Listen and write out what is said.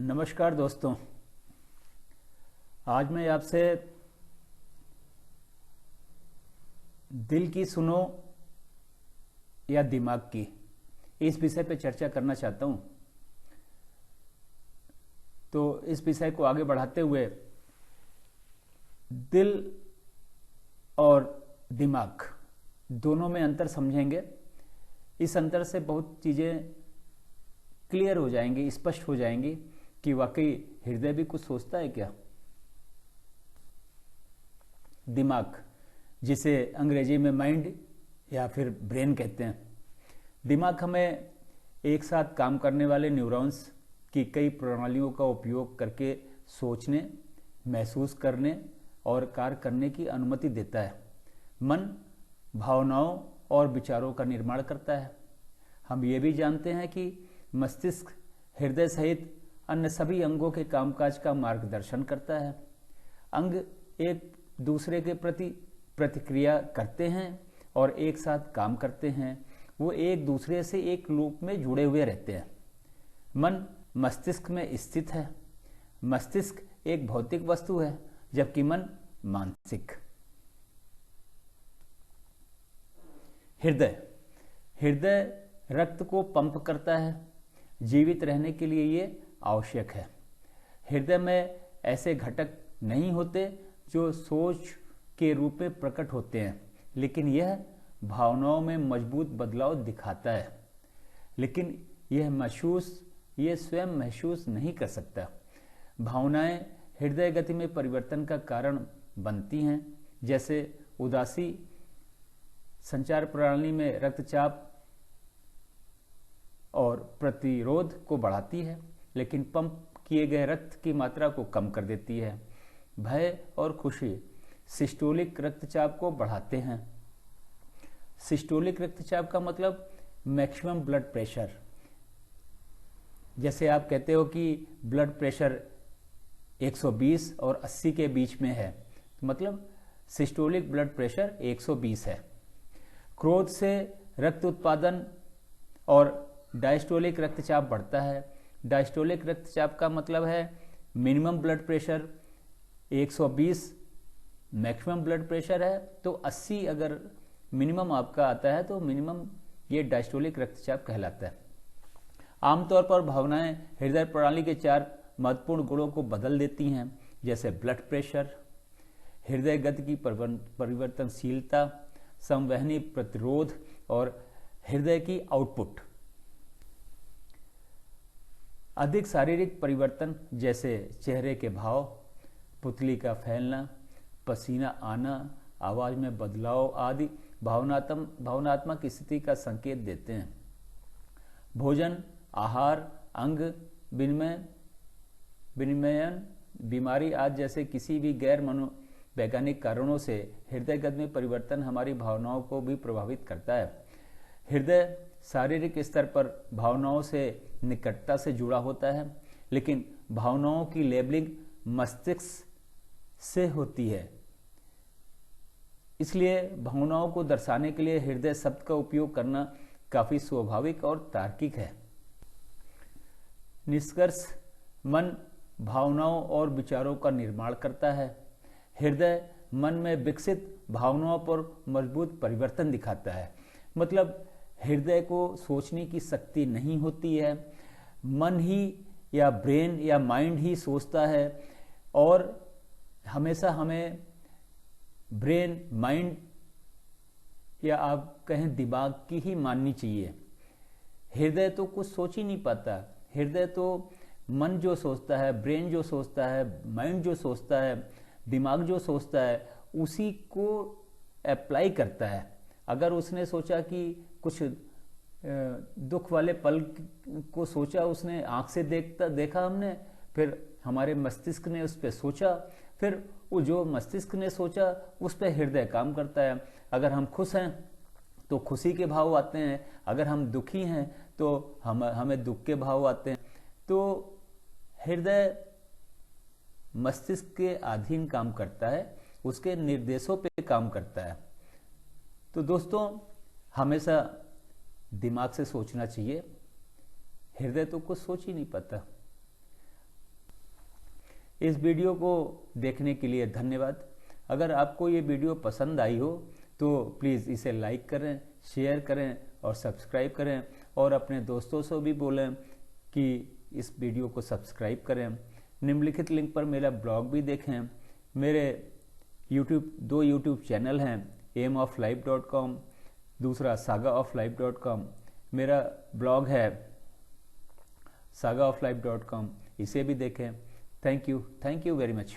नमस्कार दोस्तों। आज मैं आपसे दिल की सुनो या दिमाग की इस विषय पर चर्चा करना चाहता हूं। तो इस विषय को आगे बढ़ाते हुए दिल और दिमाग दोनों में अंतर समझेंगे। इस अंतर से बहुत चीज़ें क्लियर हो जाएंगी, स्पष्ट हो जाएंगी कि वाकई हृदय भी कुछ सोचता है क्या। दिमाग, जिसे अंग्रेजी में माइंड या फिर ब्रेन कहते हैं, दिमाग हमें एक साथ काम करने वाले न्यूरॉन्स की कई प्रणालियों का उपयोग करके सोचने, महसूस करने और कार्य करने की अनुमति देता है। मन भावनाओं और विचारों का निर्माण करता है। हम ये भी जानते हैं कि मस्तिष्क हृदय सहित अन्य सभी अंगों के कामकाज का मार्गदर्शन करता है। अंग एक दूसरे के प्रति प्रतिक्रिया करते हैं और एक साथ काम करते हैं। वो एक दूसरे से एक लूप में जुड़े हुए रहते हैं। मन मस्तिष्क में स्थित है। मस्तिष्क एक भौतिक वस्तु है, जबकि मन मानसिक। हृदय हृदय रक्त को पंप करता है। जीवित रहने के लिए ये आवश्यक है। हृदय में ऐसे घटक नहीं होते जो सोच के रूप में प्रकट होते हैं, लेकिन यह भावनाओं में मजबूत बदलाव दिखाता है। लेकिन यह स्वयं महसूस नहीं कर सकता। भावनाएं हृदय गति में परिवर्तन का कारण बनती हैं, जैसे उदासी संचार प्रणाली में रक्तचाप और प्रतिरोध को बढ़ाती है, लेकिन पंप किए गए रक्त की मात्रा को कम कर देती है। भय और खुशी सिस्टोलिक रक्तचाप को बढ़ाते हैं। सिस्टोलिक रक्तचाप का मतलब मैक्सिमम ब्लड प्रेशर। जैसे आप कहते हो कि ब्लड प्रेशर 120 और 80 के बीच में है, तो मतलब सिस्टोलिक ब्लड प्रेशर 120 है। क्रोध से रक्त उत्पादन और डायस्टोलिक रक्तचाप बढ़ता है। डायस्टोलिक रक्तचाप का मतलब है minimum blood pressure 120 maximum blood pressure है, तो 80 अगर मिनिमम आपका आता है तो मिनिमम ये डायस्टोलिक रक्तचाप कहलाता है। आमतौर पर भावनाएं हृदय प्रणाली के 4 महत्वपूर्ण गुणों को बदल देती हैं, जैसे ब्लड प्रेशर, हृदय गति की परिवर्तनशीलता, संवहनी प्रतिरोध और हृदय की आउटपुट। अधिक शारीरिक परिवर्तन जैसे चेहरे के भाव, पुतली का फैलना, पसीना आना, आवाज में बदलाव आदि भावनात्मक स्थिति का संकेत देते हैं। भोजन, आहार, अंग विनिमयन, बीमारी आदि जैसे किसी भी गैर मनोवैज्ञानिक कारणों से हृदय गति में परिवर्तन हमारी भावनाओं को भी प्रभावित करता है। हृदय शारीरिक स्तर पर भावनाओं से निकटता से जुड़ा होता है, लेकिन भावनाओं की लेबलिंग मस्तिष्क से होती है। इसलिए भावनाओं को दर्शाने के लिए हृदय शब्द का उपयोग करना काफी स्वाभाविक और तार्किक है। निष्कर्ष, मन भावनाओं और विचारों का निर्माण करता है। हृदय मन में विकसित भावनाओं पर मजबूत परिवर्तन दिखाता है। मतलब हृदय को सोचने की शक्ति नहीं होती है। मन ही या ब्रेन या माइंड ही सोचता है, और हमेशा हमें ब्रेन, माइंड या आप कहें दिमाग की ही माननी चाहिए। हृदय तो कुछ सोच ही नहीं पाता। हृदय तो मन जो सोचता है, ब्रेन जो सोचता है, माइंड जो सोचता है, दिमाग जो सोचता है, उसी को अप्लाई करता है। अगर उसने सोचा कि कुछ दुख वाले पल को सोचा, उसने आंख से देखा हमने, फिर हमारे मस्तिष्क ने उस पर सोचा, फिर वो जो मस्तिष्क ने सोचा उस पर हृदय काम करता है। अगर हम खुश हैं तो खुशी के भाव आते हैं, अगर हम दुखी हैं तो हमें दुख के भाव आते हैं। तो हृदय मस्तिष्क के अधीन काम करता है, उसके निर्देशों पे काम करता है। तो दोस्तों, हमेशा दिमाग से सोचना चाहिए। हृदय तो कुछ सोच ही नहीं पाता। इस वीडियो को देखने के लिए धन्यवाद। अगर आपको ये वीडियो पसंद आई हो तो प्लीज़ इसे लाइक करें, शेयर करें और सब्सक्राइब करें, और अपने दोस्तों से भी बोलें कि इस वीडियो को सब्सक्राइब करें। निम्नलिखित लिंक पर मेरा ब्लॉग भी देखें। मेरे दो यूट्यूब चैनल हैं, aimoflife.com, दूसरा sagaoflife.com। मेरा ब्लॉग है sagaoflife.com, इसे भी देखें। Thank you very much.